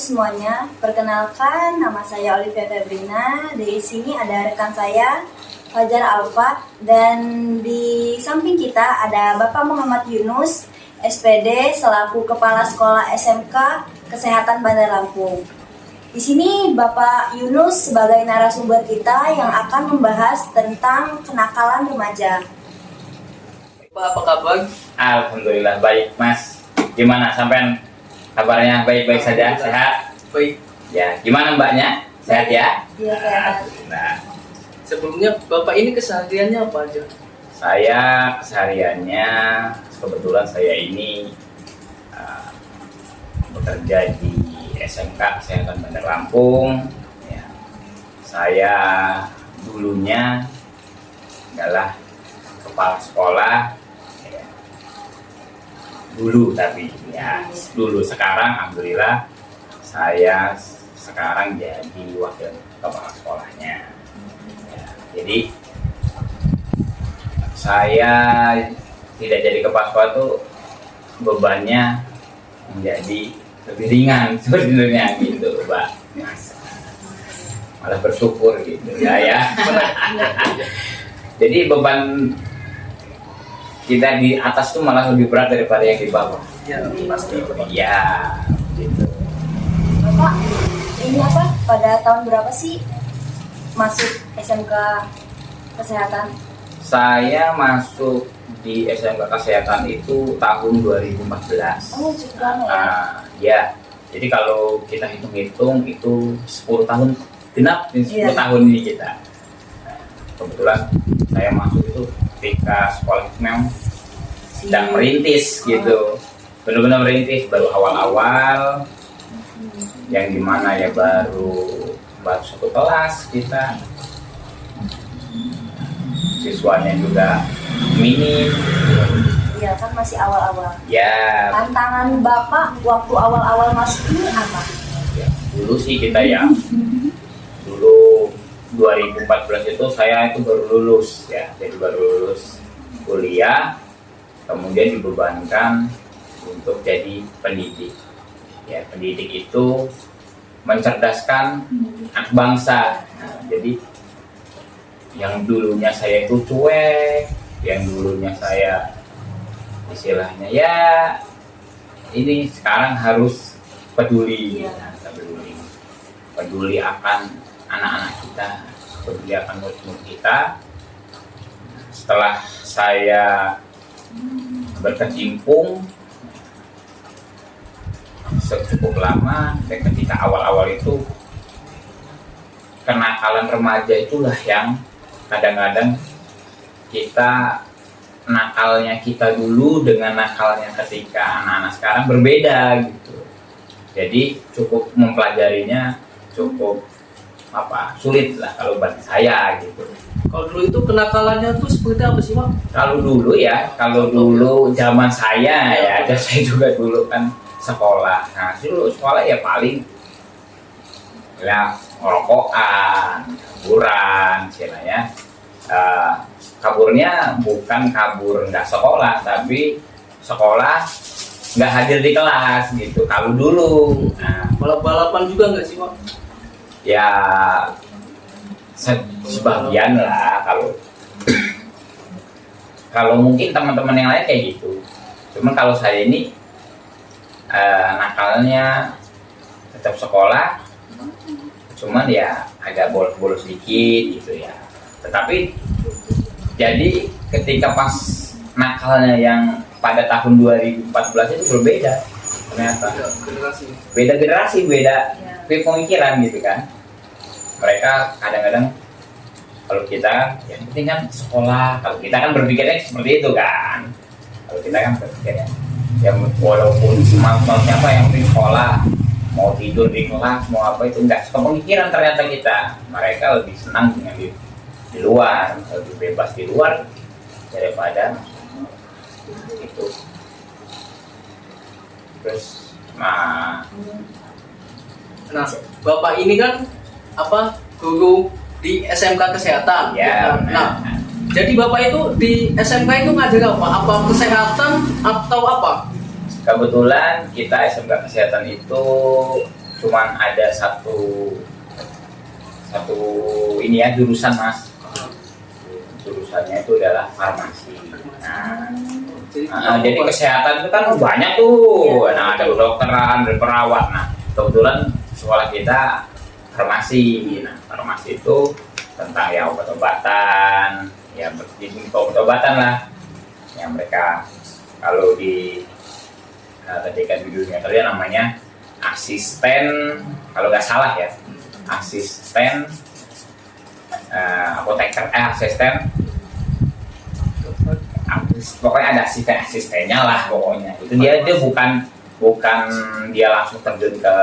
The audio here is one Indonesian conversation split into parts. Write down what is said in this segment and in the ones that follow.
semuanya, perkenalkan nama saya Olivia Febrina. Di sini ada rekan saya Fajar Alfa, dan di samping kita ada Bapak Muhammad Yunus, SPD selaku Kepala Sekolah SMK Kesehatan Bandar Lampung. Di sini Bapak Yunus sebagai narasumber kita yang akan membahas tentang kenakalan remaja. Pak, apa kabar? Alhamdulillah baik, Mas. Gimana sampean kabarnya? Baik-baik saja, sehat? Baik. Ya, gimana Mbaknya? Sehat ya? Iya, sehat. Nah, Sebelumnya Bapak ini kesehariannya apa aja? saya kesehariannya kebetulan saya ini bekerja di SMK Kesehatan Bandar Lampung. Ya. Saya dulunya adalah kepala sekolah. Ya. Dulu tapi ya dulu, sekarang alhamdulillah saya sekarang jadi wakil kepala sekolahnya. Ya, jadi saya tidak jadi kepala sekolah tuh bebannya menjadi lebih ringan sebenarnya gitu, Mbak. Malah bersyukur gitu ya. Jadi beban kita di atas tuh malah lebih berat daripada yang di bawah. Ya, pasti. Iya, gitu. Bapak, ini apa? Pada tahun berapa sih masuk SMK Kesehatan? Saya masuk di SMK Kesehatan itu tahun 2014. Oh, cukup lama ya. Nah, ya. Jadi kalau kita hitung-hitung itu 10 tahun genap, 10 Iya. tahun ini kita. Nah, kebetulan saya masuk itu ketika sekolah itu memang sedang merintis gitu. Benar-benar merintis, baru awal-awal. Yang dimana ya baru satu kelas kita. Siswanya juga minim. Iya, kan masih awal-awal. Ya, Tantangan Bapak waktu awal-awal masuk ini apa? ya, dulu sih kita ya dulu 2014 itu saya itu baru lulus ya, jadi baru lulus kuliah, kemudian dibebankan untuk jadi pendidik. Ya, pendidik itu mencerdaskan anak bangsa. Nah, jadi yang dulunya saya itu cuek, yang dulunya saya istilahnya ya ini sekarang harus peduli. Iya. Nah, kita peduli akan anak-anak kita, peduli akan murid-murid kita. Setelah saya berkecimpung cukup lama, dan ketika awal-awal itu kenakalan remaja itulah yang kadang-kadang kita nakalnya kita dulu dengan nakalnya ketika anak-anak sekarang berbeda gitu. Jadi cukup mempelajarinya cukup sulit lah kalau bagi saya gitu. Kalau dulu itu kenakalannya tuh seperti apa sih, Pak? Kalau dulu zaman saya ya, dan saya juga dulu kan sekolah. Nah, dulu sekolah ya paling ya ngerokokan, kaburan, istilahnya. Kaburnya bukan kabur nggak sekolah, tapi sekolah nggak hadir di kelas gitu. Kalau dulu, nah, Balap-balapan juga nggak sih, Pak? ya sebagian lah kalau mungkin teman-teman yang lain kayak gitu. Cuman kalau saya ini nakalnya tetap sekolah, cuman ya agak bolos-bolos sedikit gitu ya. Tetapi jadi ketika pas nakalnya yang pada tahun 2014 itu berbeda ternyata. Beda generasi, beda pemikiran gitu kan. Mereka kadang-kadang kalau kita yang penting kan sekolah, kalau kita kan berpikirnya seperti itu kan. Kalau kita kan berpikirnya ya walaupun semangatnya apa yang penting sekolah, mau tidur di kelas, mau apa itu enggak. Pemikiran ternyata kita, mereka lebih senang dengan di luar, lebih bebas di luar daripada itu. Terus Nah, Bapak ini kan guru di SMK Kesehatan. ya, Nah, jadi Bapak itu di SMK itu ngajar apa? Apa kesehatan atau apa? kebetulan kita SMK Kesehatan itu cuman ada satu ini ya, jurusan mas. Jurusannya itu adalah farmasi. Jadi kesehatan itu kan banyak tuh. Nah, ada kedokteran, ada perawat. Nah, kebetulan sekolah kita farmasi. Nah, farmasi itu tentang ya obat-obatan, ya obat-obatan lah. Yang mereka kalau di ketika di dunia kerja namanya asisten, kalau nggak salah ya, asisten apoteker, pokoknya ada asistennya lah pokoknya. Itu dia bukan dia langsung terjun ke,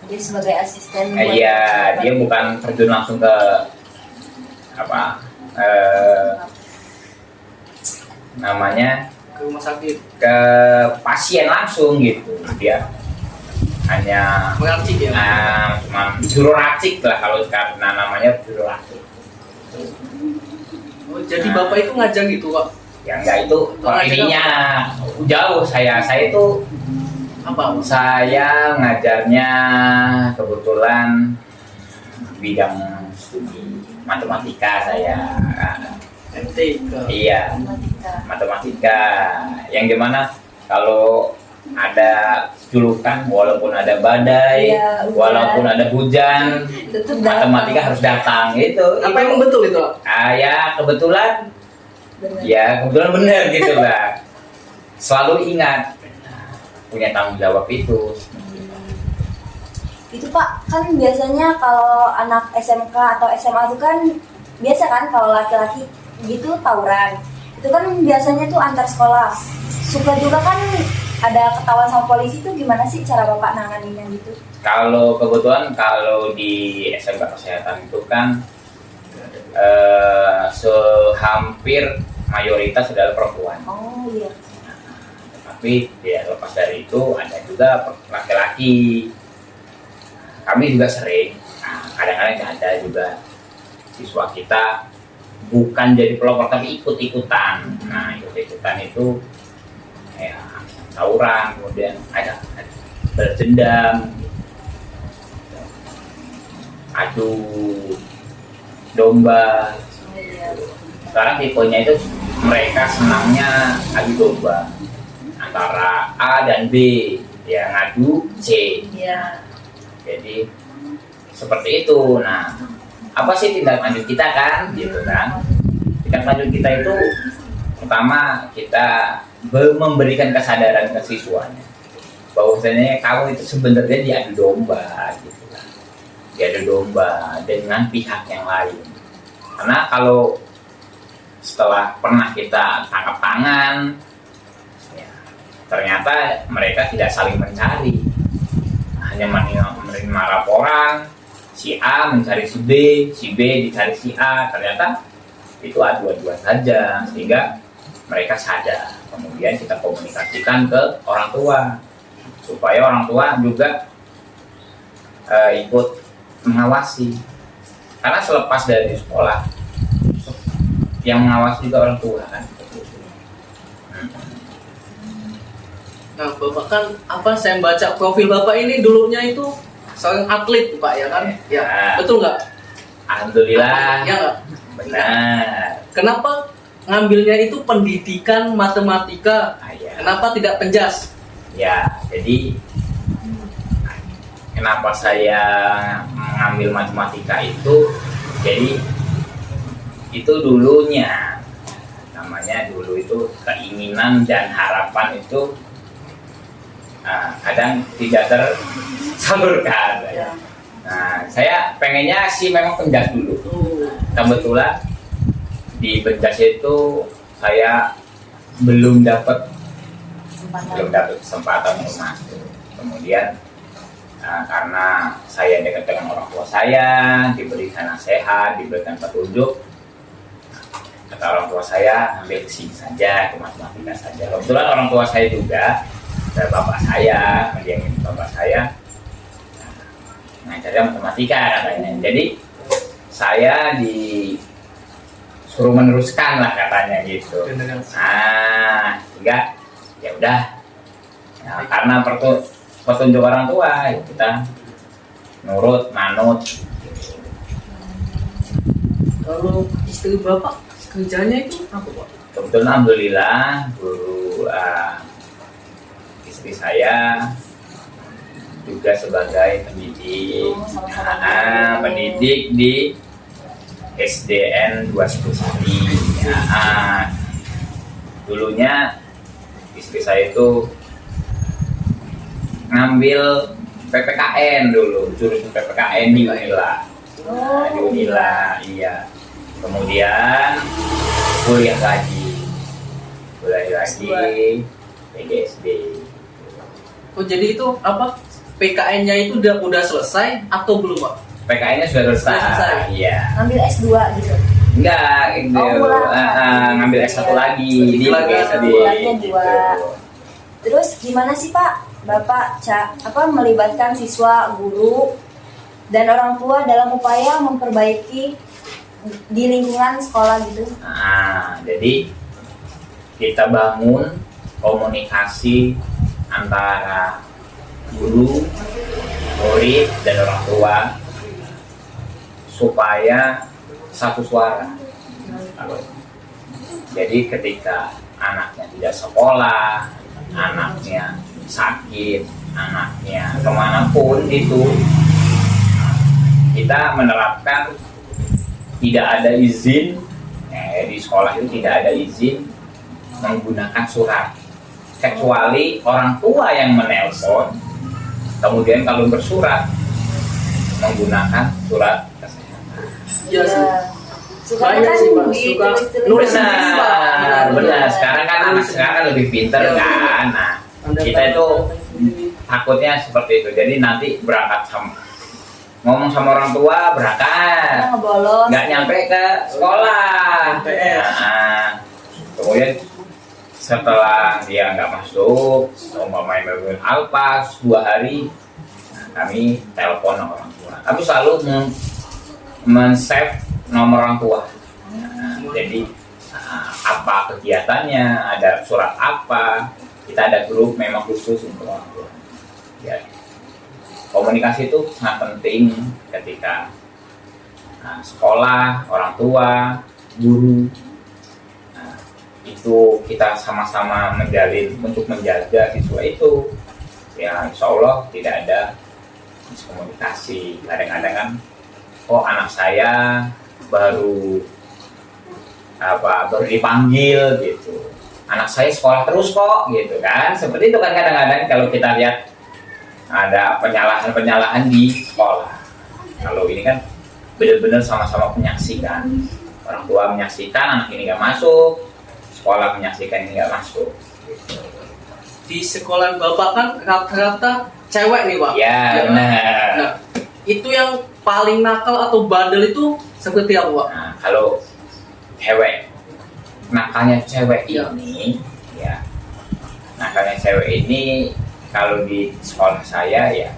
Dia sebagai asisten. iya dia bukan terjun langsung ke apa namanya Ke rumah sakit. ke pasien langsung gitu. Dia hanya Mengerti ya. cuma juru racik lah kalau sekarang namanya juru racik. Oh, jadi bapak itu ngajar gitu kok? Ya enggak, itu kalau ininya jauh. Saya itu Apa? saya ngajarnya kebetulan bidang studi matematika saya. MTK. Iya, matematika. Yang gimana kalau ada julukan, walaupun ada badai, Iya, hujan. walaupun ada hujan, Tetap matematika harus datang gitu. Apa emang betul itu? Ya kebetulan, Benar. ya kebetulan benar gitu lah. Selalu ingat punya tanggung jawab itu. Itu Pak, kan biasanya kalau anak SMK atau SMA itu kan biasa kan kalau laki-laki gitu tawuran. Itu kan biasanya tuh antar sekolah. Suka juga kan ada ketahuan sama polisi, tuh gimana sih cara Bapak nanganinnya gitu? Kalau kebetulan kalau di SMK Kesehatan itu kan hampir mayoritas adalah perempuan. Oh iya. Tapi ya lepas dari itu ada juga laki-laki. Kami juga sering, kadang-kadang ada juga siswa kita bukan jadi pelopor tapi ikut-ikutan. Nah, ikut-ikutan itu ya tawuran, kemudian ada berdendam, adu domba. Oh iya. Sekarang tipenya itu mereka senangnya adu domba antara A dan B, ya ngadu C. Iya. Jadi seperti itu. Nah, apa sih tindak lanjut kita kan, gitu kan? Tindak lanjut kita itu pertama kita memberikan kesadaran ke siswanya bahwasanya kamu itu sebenarnya diadu domba, gitu kan? Diadu domba dengan pihak yang lain. Karena kalau setelah pernah kita tangkap tangan, ya, ternyata mereka tidak saling mencari, hanya menerima laporan, si A mencari si B dicari si A, ternyata itu adu-aduan saja, sehingga mereka sadar. Kemudian kita komunikasikan ke orang tua, supaya orang tua juga ikut mengawasi. Karena selepas dari sekolah, yang mengawasi juga orang tua kan. Nah, Bapak kan saya baca profil Bapak ini dulunya itu seorang atlet Pak ya kan? Ya, betul nggak? Alhamdulillah. Ya nggak? Benar. Kenapa ngambilnya itu pendidikan matematika? Ya. Kenapa tidak penjas? Ya, jadi kenapa saya mengambil matematika itu? Jadi itu dulunya namanya dulu itu keinginan dan harapan itu kadang tidak tersalurkan. Ya. Nah, saya pengennya sih memang penjas dulu. Kebetulan di penjas itu saya belum dapat kesempatan untuk masuk. Kemudian karena saya dekat dengan orang tua saya, diberikan nasihat, diberikan petunjuk, kata orang tua saya ambil ke sini saja, ke matematika saja. Kebetulan orang tua saya juga, bapak saya, mendiamin bapak saya, ngajarnya matematika katanya. Jadi saya disuruh meneruskan lah katanya gitu. Nah, sehingga ya udah. Nah, karena petunjuk orang tua, ya kita nurut, manut. Kalau istri bapak kerjanya itu apa pak? Kebetulan alhamdulillah guru istri saya juga sebagai pendidik, pendidik di SDN 2 Sari. Dulunya istri saya itu ngambil PPKN dulu, jurusan PPKN di Unila. Di Unila, iya. Kemudian kuliah lagi PGSD. Oh jadi itu apa? PKN-nya itu udah selesai atau belum pak? PKN-nya sudah selesai. Iya. Ngambil S2 gitu. Enggak, itu ngambil S1 lagi di PGSD. Gitu. Terus gimana sih Pak, Bapak melibatkan siswa, guru, dan orang tua dalam upaya memperbaiki di lingkungan sekolah gitu? Jadi kita bangun komunikasi antara guru, murid, dan orang tua supaya satu suara. Jadi ketika anaknya tidak sekolah, anaknya sakit, anaknya kemanapun itu, kita menerapkan tidak ada izin di sekolah itu tidak ada izin menggunakan surat kecuali orang tua yang menelpon. Kemudian kalau bersurat menggunakan surat kesehatan. Iya sih. Banyak sih pak, suka nulis sendiri pak. Benar. Sekarang kan anak sekarang lebih pintar kan. Nah, kita itu takutnya seperti itu. Jadi nanti berangkat ngomong sama orang tua berangkat, nggak nyampe ke sekolah. Kemudian setelah dia nggak masuk, umpamanya Alpas 2 hari, kami telepon orang tua. Kami selalu men-save nomor orang tua. Jadi apa kegiatannya, ada surat apa, kita ada grup memang khusus untuk orang tua. Ya. Komunikasi itu sangat penting ketika sekolah, orang tua, guru. Itu kita sama-sama menjalin untuk menjaga siswa itu. Ya, insya Allah tidak ada miskomunikasi. Kadang-kadang kan, anak saya baru dipanggil gitu. Anak saya sekolah terus kok gitu kan. Seperti itu kan kadang-kadang kalau kita lihat ada penyalahan-penyalahan di sekolah. Kalau ini kan benar-benar sama-sama menyaksikan. Orang tua menyaksikan anak ini nggak masuk, sekolah menyaksikan ini nggak masuk. Di sekolah bapak kan rata-rata cewek nih pak. Ya, benar. Nah, itu yang paling nakal atau bandel itu seperti apa pak? Nah, kalau cewek, nakalnya cewek ini, ya, nakalnya cewek ini kalau di sekolah saya ya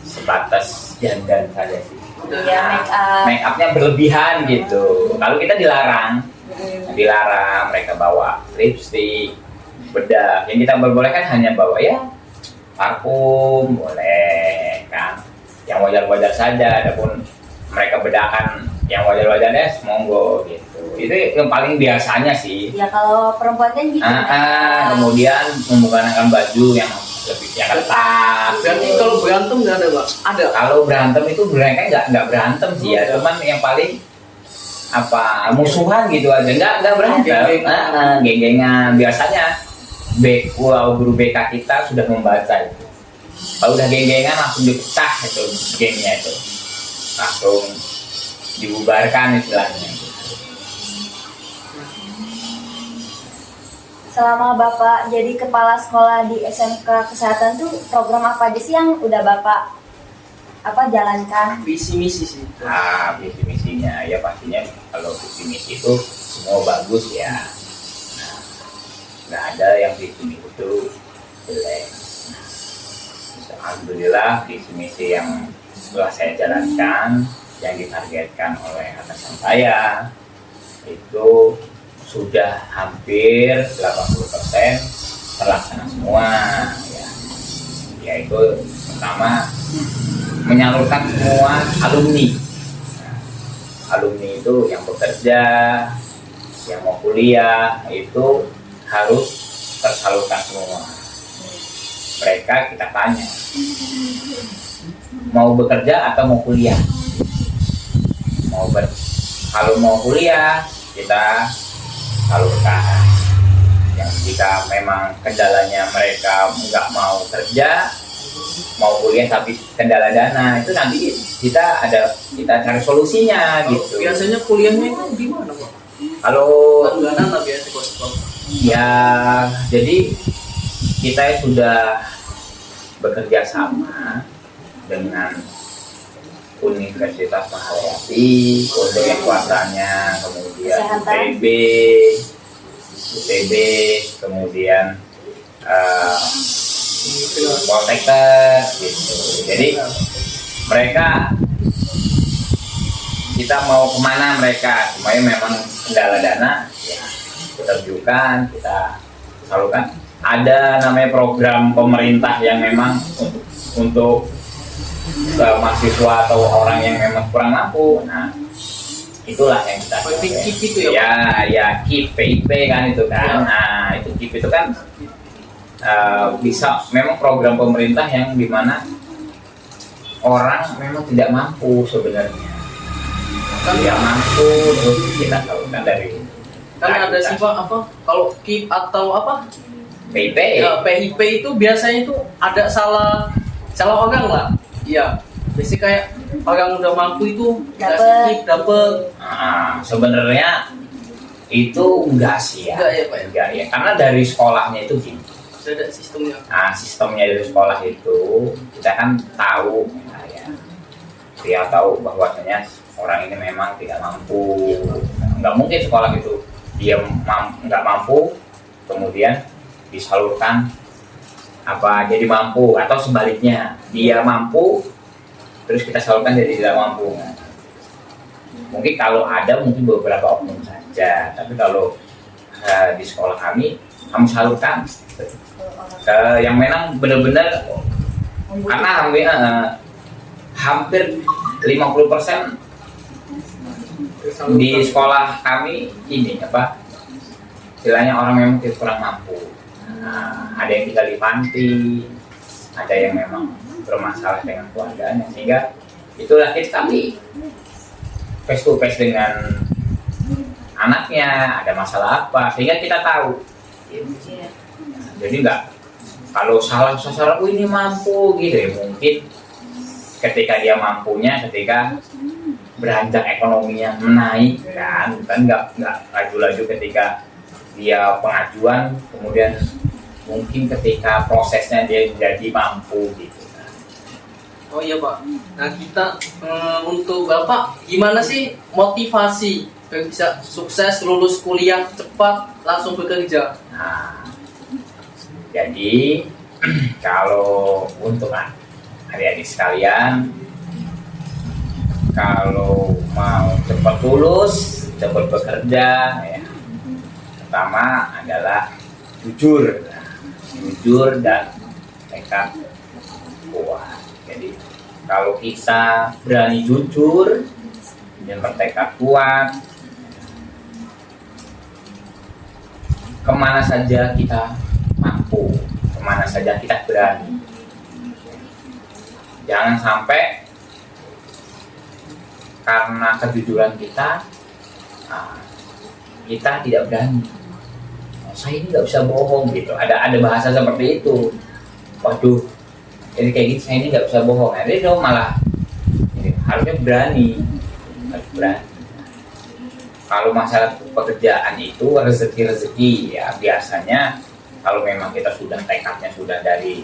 sebatas dandan saja sih. Ya, make upnya berlebihan gitu. Kalau kita dilarang mereka bawa lipstick, bedak. Yang kita perbolehkan hanya bawa ya parfum boleh kan, yang wajar-wajar saja. Adapun mereka bedakan yang wajar-wajarnya monggo gitu. Itu yang paling biasanya sih. Ya kalau perempuan kan gitu. Kemudian menggunakan baju yang lebih ketat. Berarti kalau berantem nggak ada pak? Ada. Kalau berantem itu mereka nggak berantem sih ya, cuman yang paling musuhan gitu aja, nggak berantem. Geng-gengan biasanya. Guru BK kita sudah membaca itu. Kalau udah geng-gengan langsung dipecah itu gengnya itu, langsung dibubarkan istilahnya. Selama Bapak jadi kepala sekolah di SMK Kesehatan tuh program apa aja sih yang udah Bapak jalankan? Visi misi sih. Visi misinya ya pastinya kalau visi misi itu semua bagus ya. Nah, nggak ada yang visi misi itu jelek. Alhamdulillah visi misi yang setelah saya jalankan yang ditargetkan oleh atasan saya itu sudah hampir 80% terlaksana semua ya. Yaitu pertama menyalurkan semua alumni. Nah, alumni itu yang bekerja, yang mau kuliah itu harus tersalurkan semua. Mereka kita tanya, mau bekerja atau mau kuliah? Kalau mau kuliah kita salurkan. Yang jika memang kendalanya mereka nggak mau kerja, mau kuliah tapi kendala dana, itu nanti kita cari solusinya gitu. Biasanya kuliahnya itu di mana, Pak? Kalau Langganan lah biasanya kos. ya, jadi kita sudah bekerja sama dengan Universitas Mahayati untuk yang kuasanya, kemudian Kesehatan. UTB, kemudian Poltekkes gitu. Jadi mereka, kita mau kemana mereka, supaya memang kendala dana ya kita ajukan, kita salurkan. Ada namanya program pemerintah yang memang untuk mahasiswa atau orang yang memang kurang mampu. Nah, itulah yang kita KIP itu ya? Ya KIP, PIP kan itu kan. Nah, itu KIP itu kan bisa memang program pemerintah yang dimana orang memang tidak mampu sebenarnya. Tidak mampu, terus kita salurkan dari. Kan ada sifat apa? Kalau KIP atau apa? PIP. Ya, PIP itu biasanya itu ada salah orang lah. Iya. Biasanya kayak orang udah mampu itu dapet. Nah, sebenarnya itu enggak sih ya. Enggak ya, Pak ya? Enggak ya. Karena dari sekolahnya itu gini. Sudah ada sistemnya. Nah, sistemnya dari sekolah itu kita kan tahu ya. Dia tahu bahwasanya orang ini memang tidak mampu. Enggak mungkin sekolah itu dia nggak mampu kemudian disalurkan jadi mampu, atau sebaliknya dia mampu terus kita salurkan jadi tidak mampu. Mungkin kalau ada mungkin beberapa oknum saja, tapi kalau di sekolah kami salurkan yang memang benar-benar, karena hampir 50% di sekolah kami ini istilahnya orang memang kurang mampu. Ada yang tinggal di panti, ada yang memang bermasalah dengan keluarganya, sehingga itulah kami face to face dengan anaknya ada masalah apa, sehingga kita tahu. Jadi enggak kalau salah sasaran ini mampu gitu ya, mungkin ketika dia mampunya ketika beranjak ekonominya menaik kan nggak laju-laju ketika dia pengajuan, kemudian mungkin ketika prosesnya dia jadi mampu gitu. Oh iya, Pak. Nah, kita untuk Bapak gimana sih motivasi biar bisa sukses lulus kuliah cepat langsung bekerja? Nah, jadi kalau untuk adik-adik sekalian, kalau mau cepat lulus, cepat bekerja, ya, pertama adalah jujur dan tekad kuat. Jadi kalau kita berani jujur dan bertekad kuat, kemana saja kita mampu, kemana saja kita berani. Jangan sampai karena kejujuran kita tidak berani. Saya ini nggak bisa bohong gitu. Ada bahasa seperti itu. Waduh, jadi kayak gitu, saya ini nggak bisa bohong. Jadi dong malah harusnya berani. Kalau masalah pekerjaan itu rezeki ya, biasanya kalau memang kita sudah tekadnya sudah dari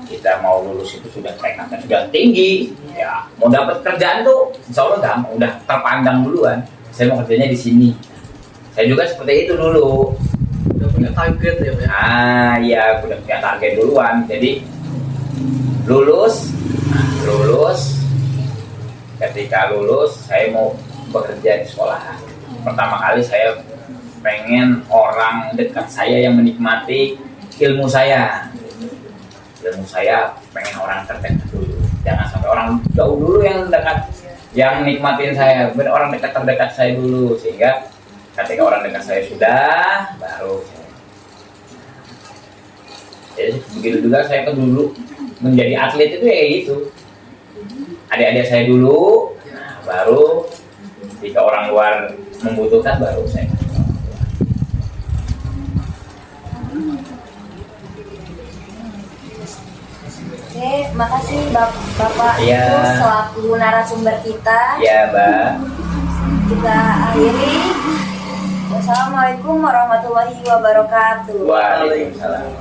kita mau lulus itu sudah tekadnya sudah tinggi, ya mau dapat kerjaan tuh insya Allah gampang, udah terpandang duluan. Saya mau kerjanya di sini. Saya juga seperti itu dulu. Udah punya target ya, Pak? Iya, udah punya target duluan. Jadi lulus. Ketika lulus, saya mau bekerja di sekolah. Pertama kali saya pengen orang dekat saya yang menikmati ilmu saya. Pengen orang terdekat dulu. Jangan sampai orang jauh dulu yang dekat, yang nikmatin saya, orang dekat terdekat saya dulu, sehingga ketika orang dekat saya sudah, baru saya. Jadi begitu juga saya ke dulu menjadi atlet itu ya gitu. Adik-adik saya dulu, nah, baru jika orang luar membutuhkan baru saya. Oke, makasih Bapak Iya. itu selaku narasumber kita. Ya, Mbak. Kita akhiri. Wassalamualaikum warahmatullahi wabarakatuh. Waalaikumsalam.